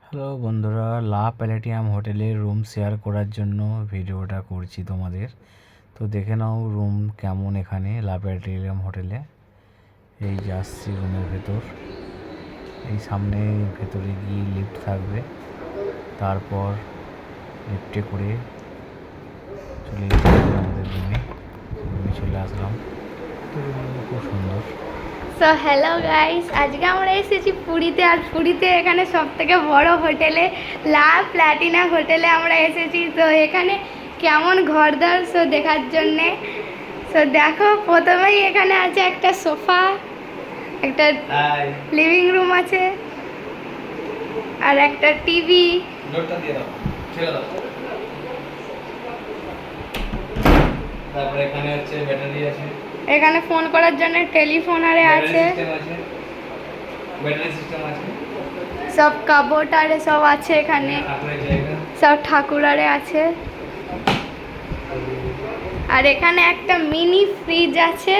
Hello বন্ধুরা, লা প্যালেটিয়াম হোটেলে রুম শেয়ার করার জন্য ভিডিওটা করছি তোমাদের। তো দেখে নাও রুম কেমন এখানে লা প্যালেটিয়াম হোটেলে। এই যে আসছি রুমের ভেতর, এই সামনে ভেতরে গিয়ে লিফট থাকবে, তারপর লিফটে করে চলে যেতে হবে আমাদের রুমে চলে আসলাম। তো রুমগুলো খুব সুন্দর। সো হ্যালো গাইস, আজকে আমরা এসেছি পুরীতে। আর পুরীতে এখানে সব থেকে বড় হোটেলে লা প্ল্যাটিনা হোটেলে আমরা এসেছি। তো এখানে কেমন ঘরদার সো দেখার জন্যে। সো দেখো, প্রথমেই এখানে আছে একটা সোফা, একটা লিভিং রুম আছে, আর একটা টিভি। তারপরে এখানে হচ্ছে ব্যাটারি আছে, এখানে ফোন করার জন্য টেলিফোন আরে আছে, ব্যাটারি সিস্টেম আছে, সব কাবোর্ড আরে সব আছে এখানে, সব ঠাকুর আরে আছে। আর এখানে একটা মিনি ফ্রিজ আছে,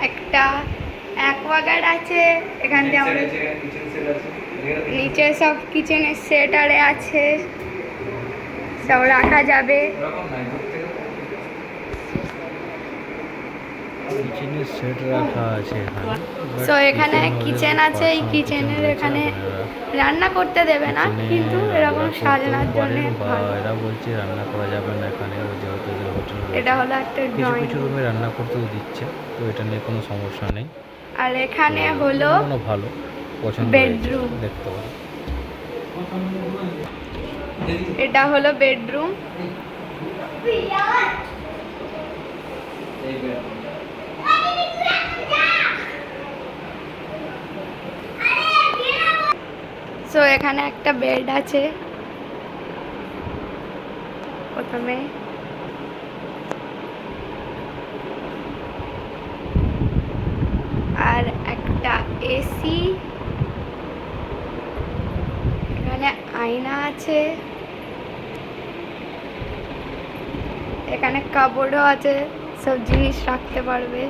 একটা অ্যাকোয়াগার্ড আছে। এখান থেকে আমরা নিচে সব কিচেনের সেট আরে আছে, সব রাখা যাবে। কিচেনের সেট রাখা আছে এখানে। সো এখানে কিচেন আছে, এই কিচেনের এখানে রান্না করতে দেবে না, কিন্তু এরকম সাজানোর জন্য এরা বলছে রান্না করা যাবে না এখানে, যেহেতু এদের হোটেল। এটা হলো একটা কিছু ড্রয়িং কিছু রুমে রান্না করতেও দিচ্ছে, তো এটা নিয়ে কোনো সমস্যা নেই। আর এখানে হলো ভালো পছন্দ বেডরুম। দেখতে পারো। এটা হলো বেডরুম। সো এখানে একটা বেড আছে প্রথমে, আর একটা এসি, এখানে আয়না আছে, এখানে কাপড়ও আছে, সব জিনিস রাখতে পারবে।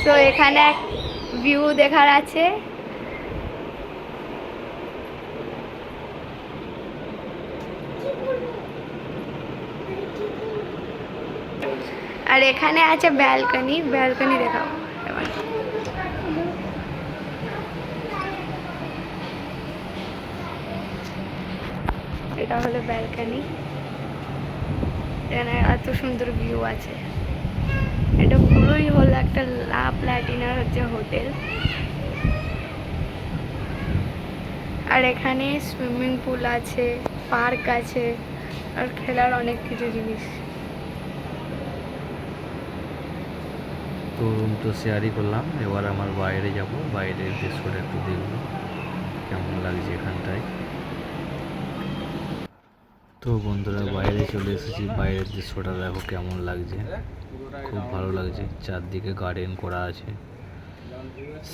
তো এখানে ভিউ দেখার আছে। আর এখানে আছে ব্যালকনি, ব্যালকনি দেখাবো এবার। এটা হলো ব্যালকনি, এখানে এত সুন্দর ভিউ আছে। এটা পুরোই হলো একটা লা প্ল্যাটিনার হচ্ছে হোটেল। আর এখানে সুইমিং পুল আছে, পার্ক আছে, আর খেলার অনেক কিছু জিনিস। তো রুম তো শেয়ারই করলাম, এবার আমার বাইরে যাব, বাইরের দৃশ্যটা একটু দেখবো কেমন লাগছে এখানটায়। তো বন্ধুরা বাইরে চলে এসেছি, বাইরের দৃশ্যটা দেখো কেমন লাগছে, খুব ভালো লাগছে। চারদিকে গার্ডেন করা আছে,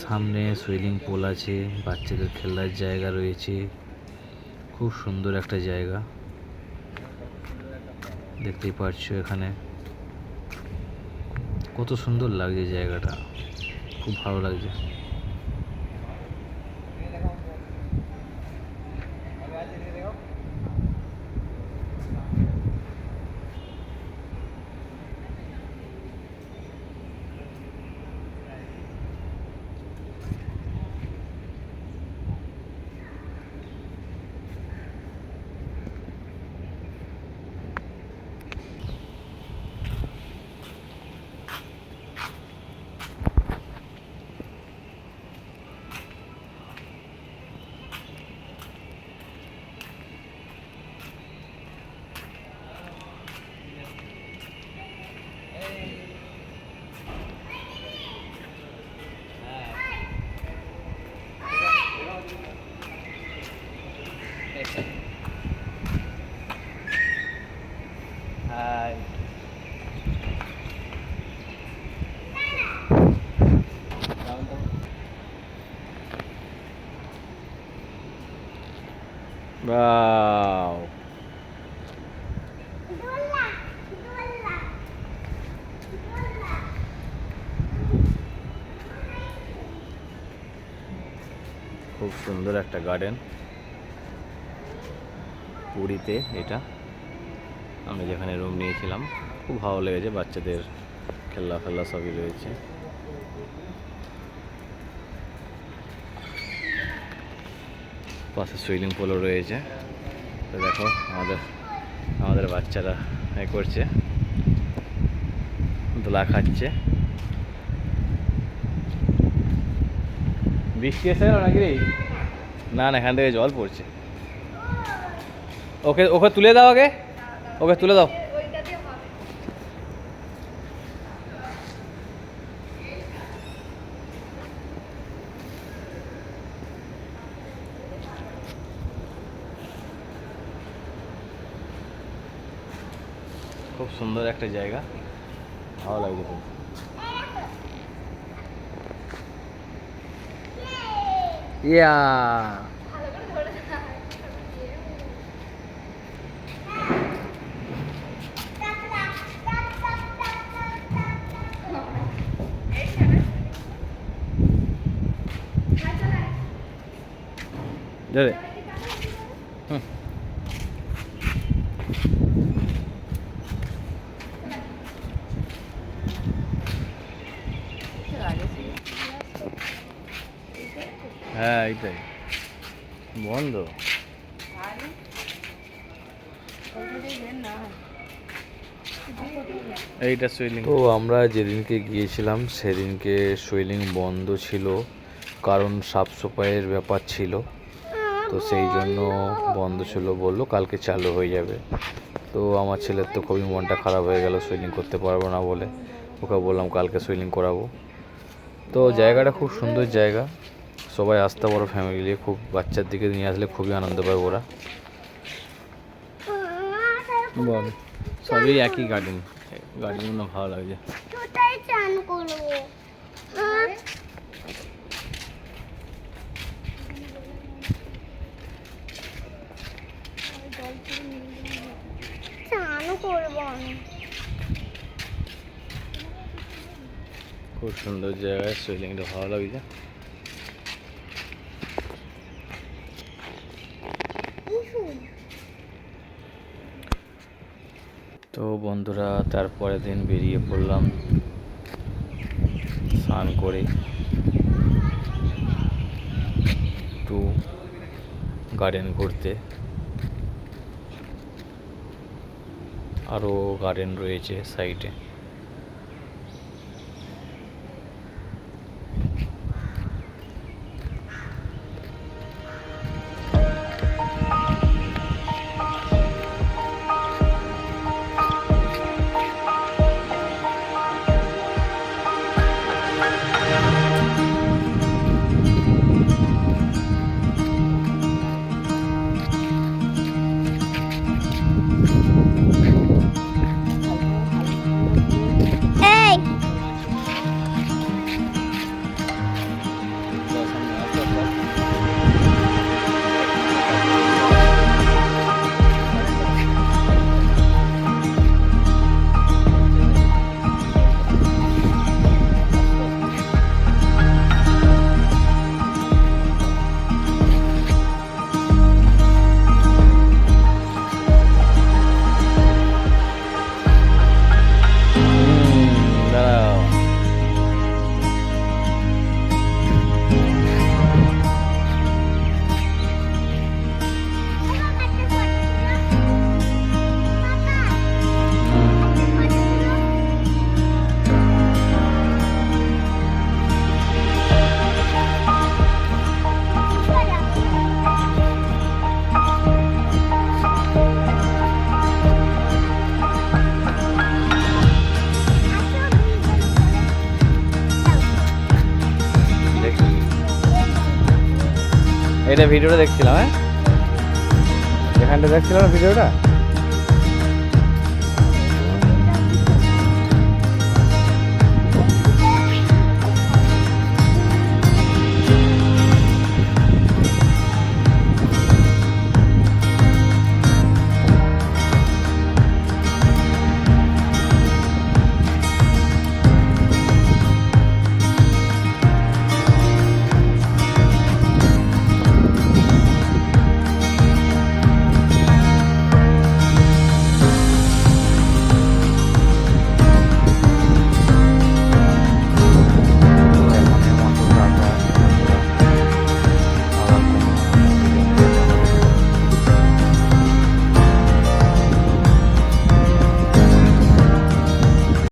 সামনে সুইমিং পুল আছে, বাচ্চাদের খেলার জায়গা রয়েছে, খুব সুন্দর একটা জায়গা দেখতেই পাচ্ছো। এখানে কত সুন্দর লাগছে জায়গাটা, খুব ভালো লাগছে। Hai. Wow. খুব সুন্দর একটা গার্ডেন পুরীতে। এটা আমরা যেখানে রুম নিয়েছিলাম খুব ভালো লেগেছে, বাচ্চাদের খেলনা ফেলনা সবই রয়েছে। পাশে সুইমিং পুলও রয়েছে। তো দেখো আমাদের বাচ্চারা এ করছে, দোলা খাচ্ছে। বৃষ্টি এসে গেল নাকি রে? না না, এখান থেকে জল পড়ছে। ওকে ওকে তুলে দাও, ওকে তুলে দাও। খুব সুন্দর একটা জায়গা, ভালো লাগছে খুব। ইয়া ধরে হ্যাঁ, এইটাই বন্ধ। এইটা সুইলিং। তো আমরা যেদিনকে গিয়েছিলাম সেদিনকে সুইলিং বন্ধ ছিল, কারণ সাফ সাফাইয়ের ব্যাপার ছিল। তো সেই জন্য বন্ধ ছিল, বললো কালকে চালু হয়ে যাবে। তো আমার ছেলের তো খুবই মনটা খারাপ হয়ে গেল, সুইলিং করতে পারবো না বলে। ওকে বললাম কালকে সুইলিং করাবো। তো জায়গাটা খুব সুন্দর জায়গা, সবাই আসতে পারো ফ্যামিলি নিয়ে। খুব বাচ্চার দিকে নিয়ে আসলে খুবই আনন্দ পাবে ওরা। বল, সবই একই গার্ডেনগুলো ভালো লাগছে। চান করবো, চানও করবো আমি। খুব সুন্দর জায়গায় সুইলিংটা ভালো লাগছে। তো বন্ধুরা, তারপরের দিন বেরিয়ে পড়লাম স্নান করে একটু গার্ডেন ঘুরতে। আরও গার্ডেন রয়েছে সাইডে। এটা ভিডিওটা দেখছিলাম, এখানটা দেখছিলাম ভিডিওটা।